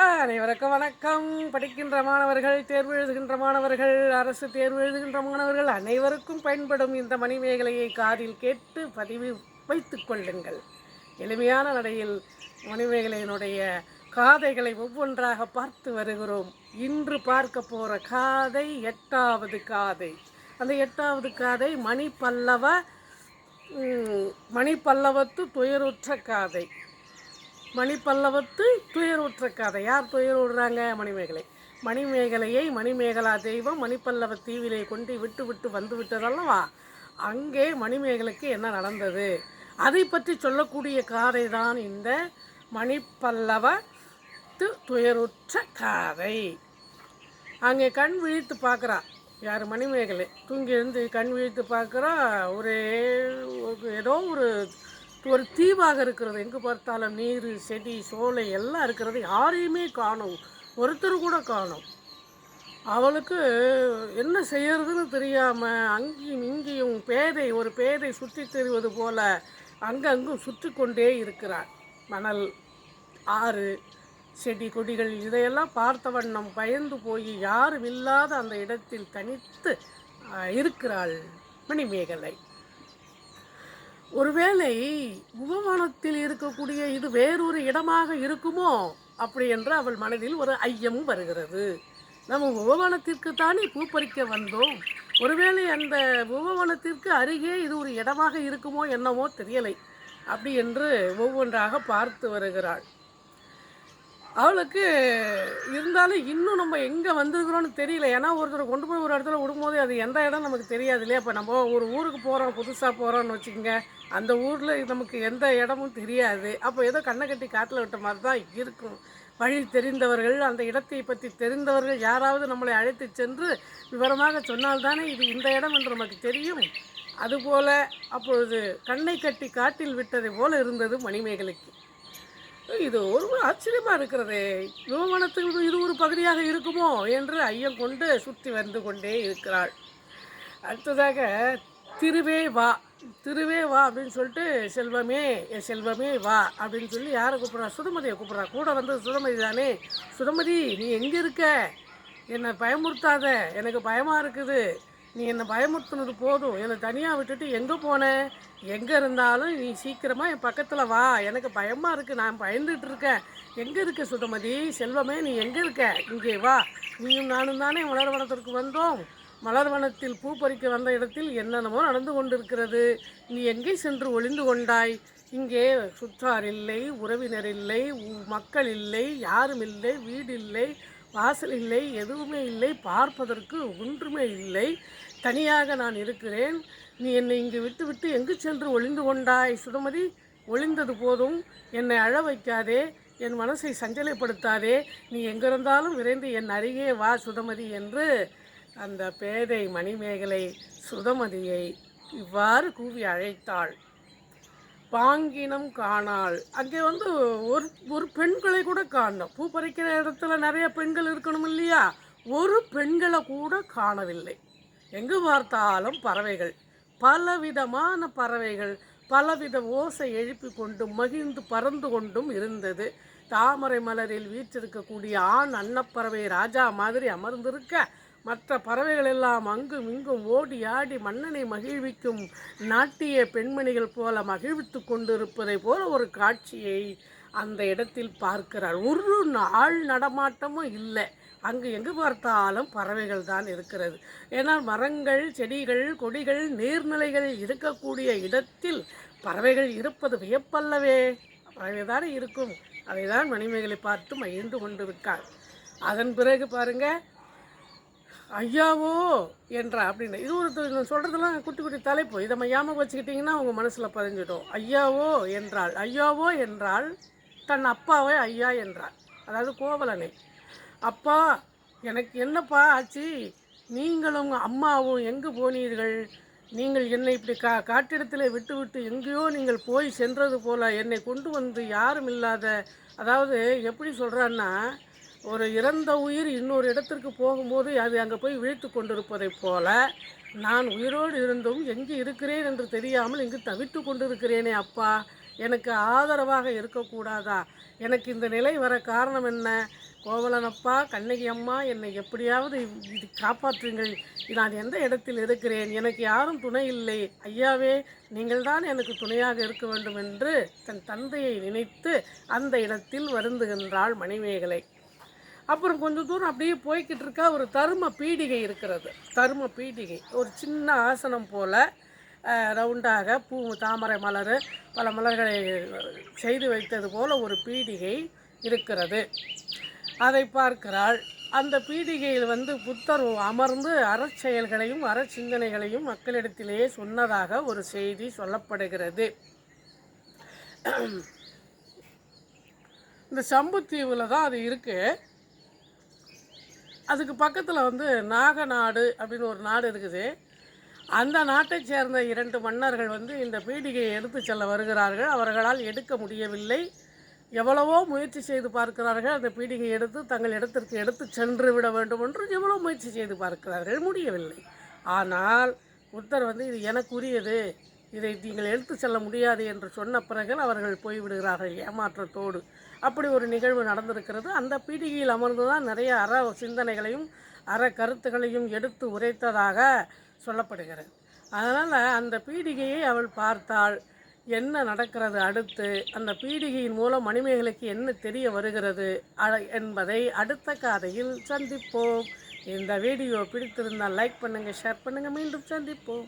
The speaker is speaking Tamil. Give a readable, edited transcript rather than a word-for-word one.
அனைவருக்கும் வணக்கம். படிக்கின்ற மாணவர்கள், தேர்வு எழுதுகின்ற மாணவர்கள், அரசு தேர்வு எழுதுகின்ற மாணவர்கள் அனைவருக்கும் பயன்படும் இந்த மணிமேகலையை காதில் கேட்டு பதிவு வைத்துக் கொள்ளுங்கள். எளிமையான நடையில் மணிமேகலையினுடைய காதைகளை ஒவ்வொன்றாக பார்த்து வருகிறோம். இன்று பார்க்க போகிற காதை 8வது காதை. அந்த 8வது காதை மணிப்பல்லவத்து துயருற்ற காதை. மணிப்பல்லவத்து துயருற்ற காதை. யார் துயர் விடுறாங்க? மணிமேகலை. மணிமேகலையை மணிமேகலா தெய்வம் மணிப்பல்லவ தீவிலே கொண்டு விட்டு வந்து விட்டதல்லவா? அங்கே மணிமேகலைக்கு என்ன நடந்தது அதை பற்றி சொல்லக்கூடிய காதை தான் இந்த மணிப்பல்லவத்து துயருற்ற காதை. அங்கே கண் விழித்து பார்க்குறா யார்? மணிமேகலை. தூங்கி இருந்து கண் விழித்து பார்க்குறா. ஏதோ ஒரு தீவாக இருக்கிறது. எங்கே பார்த்தாலும் நீர், செடி, சோலை எல்லாம் இருக்கிறது. யாரையுமே காணும், ஒருத்தர் கூட காணும். அவளுக்கு என்ன செய்யறதுன்னு தெரியாமல் அங்கேயும் இங்கேயும் ஒரு பேதை சுற்றி தெரிவது போல அங்கங்கும் சுற்றி கொண்டே இருக்கிறார். மணல், ஆறு, செடி, கொடிகள் இதையெல்லாம் பார்த்த வண்ணம் பயந்து போய் யாரும் இல்லாத அந்த இடத்தில் தனித்து இருக்கிறாள் மணிமேகலை. ஒருவேளை உபவனத்தில் இருக்கக்கூடிய இது வேறொரு இடமாக இருக்குமோ அப்படி என்று அவள் மனதில் ஒரு ஐயமும் வருகிறது. நம்ம உபவனத்திற்கு தானே பூ பறிக்க வந்தோம். ஒருவேளை அந்த உபவனத்திற்கு அருகே இது ஒரு இடமாக இருக்குமோ என்னமோ தெரியலை. அப்படி என்று ஒவ்வொன்றாக பார்த்து வருகிறாள். அவளுக்கு இருந்தாலும் இன்னும் நம்ம எங்கே வந்திருக்கிறோன்னு தெரியல. ஏன்னா ஒருத்தரை கொண்டு போய் ஒரு இடத்துல விடும்போது அது எந்த இடம் நமக்கு தெரியாது இல்லையா? இப்போ நம்ம ஒரு ஊருக்கு போகிறோம், புதுசாக போகிறோன்னு வச்சுக்கோங்க. அந்த ஊரில் நமக்கு எந்த இடமும் தெரியாது. அப்போ ஏதோ கண்ணை கட்டி காட்டில் விட்ட மாதிரி தான் இருக்கும். வழி தெரிந்தவர்கள், அந்த இடத்தை பற்றி தெரிந்தவர்கள் யாராவது நம்மளை அழைத்து சென்று விவரமாக சொன்னால்தானே இது இந்த இடம் என்று நமக்கு தெரியும். அதுபோல் அப்பொழுது கண்ணை கட்டி காட்டில் விட்டதை போல இருந்தது மணிமேகலைக்கு. இது ஒரு ஆச்சரியமாக இருக்கிறது. யோவனத்துக்கு இது ஒரு பகுதியாக இருக்குமோ என்று ஐயம் கொண்டு சுற்றி வந்து கொண்டே இருக்கிறாள். அடுத்ததாக திருவே வா அப்படின்னு சொல்லிட்டு செல்வமே செல்வமே வா அப்படின்னு சொல்லி யாரை கூப்பிட்றா? சுதமதியை கூப்பிட்றா. கூட வந்து சுதமதி தானே. சுதமதி, நீ எங்கே இருக்க? என்னை பயமுறுத்தாத, எனக்கு பயமாக இருக்குது. நீ என்னை பயமுறுத்துனது போதும். என்னை தனியாக விட்டுட்டு எங்கே போனேன்? எங்கே இருந்தாலும் நீ சீக்கிரமாக என் பக்கத்தில் வா, எனக்கு பயமாக இருக்குது, நான் பயந்துட்டு இருக்கேன். எங்கே இருக்க சுதமதி? செல்வமே, நீ எங்கே இருக்க? இங்கே வா. நீயும் நானும் தானே மலர்வனத்திற்கு வந்தோம். மலர்வனத்தில் பூ பறிக்க வந்த இடத்தில் என்னென்னமோ நடந்து கொண்டிருக்கிறது. நீ எங்கே சென்று ஒளிந்து கொண்டாய்? இங்கே சுற்றார் இல்லை, உறவினர் இல்லை, மக்கள் இல்லை, யாரும் இல்லை, வீடு இல்லை, வாசல் இல்லை, எதுவுமே இல்லை, பார்ப்பதற்கு ஒன்றுமே இல்லை. தனியாக நான் இருக்கிறேன். நீ என்னை இங்கு விட்டு எங்கு சென்று ஒளிந்து கொண்டாய்? சுதமதி, ஒளிந்தது போதும், என்னை அழ வைக்காதே, என் மனசை சஞ்சலைப்படுத்தாதே. நீ எங்கிருந்தாலும் விரைந்து என் அருகே வா சுதமதி என்று அந்த பேதை மணிமேகலை சுதமதியை இவ்வாறு கூவி அழைத்தாள். பாங்கினம் காணாள். அங்கே ஒரு பெண்களை கூட காணோம். பூ பறிக்கிற இடத்துல நிறைய பெண்கள் இருக்கணும் இல்லையா? ஒரு பெண்களை கூட காணவில்லை. எங்கு பார்த்தாலும் பறவைகள், பலவிதமான பறவைகள் பலவித ஓசை எழுப்பி கொண்டும் மகிழ்ந்து பறந்து கொண்டும் இருந்தது. தாமரை மலரில் வீற்றிருக்கக்கூடிய ஆண் அன்னப்பறவை ராஜா மாதிரி அமர்ந்திருக்க, மற்ற பறவைகள் எல்லாம் அங்கும் இங்கும் ஓடி ஆடி மன்னனை மகிழ்விக்கும் நாட்டிய பெண்மணிகள் போல மகிழ்வித்து கொண்டிருப்பதை போல ஒரு காட்சியை அந்த இடத்தில் பார்க்கிறார். ஒரு ஆள் நடமாட்டமும் இல்லை. அங்கு எங்கு பார்த்தாலும் பறவைகள் தான் இருக்கிறது. ஏன்னால் மரங்கள், செடிகள், கொடிகள், நீர்நிலைகள் இருக்கக்கூடிய இடத்தில் பறவைகள் இருப்பது வியப்பல்லவே. பறவை தானே இருக்கும். அதை தான் மணிமேகலை பார்த்து மகிழ்ந்து கொண்டிருக்காள். அதன் பிறகு பாருங்க, ஐயாவோ என்றா அப்படின்னு. இது ஒரு சொல்கிறதெல்லாம் குட்டி குட்டி தலைப்பு. இதை ஞாபகம் வச்சுக்கிட்டிங்கன்னா உங்கள் மனசில் பதிஞ்சிடும். ஐயாவோ என்றாள். ஐயாவோ என்றால் தன் அப்பாவை ஐயா என்றாள். அதாவது கோவலனை. அப்பா, எனக்கு என்னப்பா ஆச்சு? நீங்களும் அம்மாவும் எங்கு போனீர்கள்? நீங்கள் என்னை இப்படி காட்டிடத்தில் விட்டு எங்கேயோ நீங்கள் போய் சென்றது போல என்னை கொண்டு வந்து யாரும் இல்லாத, அதாவது எப்படி சொல்கிறான்னா, ஒரு இறந்த உயிர் இன்னொரு இடத்திற்கு போகும்போது அது அங்கே போய் விழித்து கொண்டிருப்பதைப் போல நான் உயிரோடு இருந்தும் எங்கே இருக்கிறேன் என்று தெரியாமல் இங்கு தவித்து கொண்டிருக்கிறேனே அப்பா. எனக்கு ஆதரவாக இருக்கக்கூடாதா? எனக்கு இந்த நிலை வர காரணம் என்ன? கோவலனப்பா, கண்ணகி அம்மா, என்னை எப்படியாவது இது காப்பாற்றுங்கள். நான் எந்த இடத்தில் இருக்கிறேன், எனக்கு யாரும் துணை இல்லை. ஐயாவே, நீங்கள்தான் எனக்கு துணையாக இருக்க வேண்டும் என்று தன் தந்தையை நினைத்து அந்த இடத்தில் வருந்துகின்றாள் மணிமேகலை. அப்புறம் கொஞ்சம் தூரம் அப்படியே போய்கிட்டு இருக்கா. ஒரு தரும பீடிகை இருக்கிறது. தரும பீடிகை ஒரு சின்ன ஆசனம் போல் ரவுண்டாக பூ, தாமரை மலர், பல மலர்களை செய்து வைத்தது போல் ஒரு பீடிகை இருக்கிறது. அதை பார்க்கிறாள். அந்த பீடிகையில் புத்தர் அமர்ந்து அறச்செயல்களையும் அறச்சிந்தனைகளையும் மக்களிடத்திலேயே சொன்னதாக ஒரு செய்தி சொல்லப்படுகிறது. இந்த சம்புத்தீவில் தான் அது இருக்குது. அதுக்கு பக்கத்தில் நாகநாடு அப்படின்னு ஒரு நாடு இருக்குது. அந்த நாட்டை சேர்ந்த 2 மன்னர்கள் இந்த பீடிகையை எடுத்து செல்ல வருகிறார்கள். அவர்களால் எடுக்க முடியவில்லை. எவ்வளவோ முயற்சி செய்து பார்க்கிறார்கள். அந்த பீடிகையை எடுத்து தங்கள் இடத்திற்கு எடுத்து சென்று விட வேண்டும் என்று எவ்வளோ முயற்சி செய்து பார்க்கிறார்கள், முடியவில்லை. ஆனால் புத்தர் இது எனக்குரியது, இதை நீங்கள் எடுத்து செல்ல முடியாது என்று சொன்ன பிறகு அவர்கள் போய்விடுகிறார்கள் ஏமாற்றத்தோடு. அப்படி ஒரு நிகழ்வு நடந்திருக்கிறது. அந்த பீடிகையில் அமர்ந்து தான் நிறைய அற சிந்தனைகளையும் அற கருத்துக்களையும் எடுத்து உரைத்ததாக சொல்லப்படுகிறது. அதனால் அந்த பீடிகையை அவள் பார்த்தாள். என்ன நடக்கிறது அடுத்து, அந்த பீடிகையின் மூலம் மணிமேகலைக்கு என்ன தெரிய வருகிறது என்பதை அடுத்த கதையில் சந்திப்போம். இந்த வீடியோ பிடித்திருந்தால் லைக் பண்ணுங்கள், ஷேர் பண்ணுங்கள். மீண்டும் சந்திப்போம்.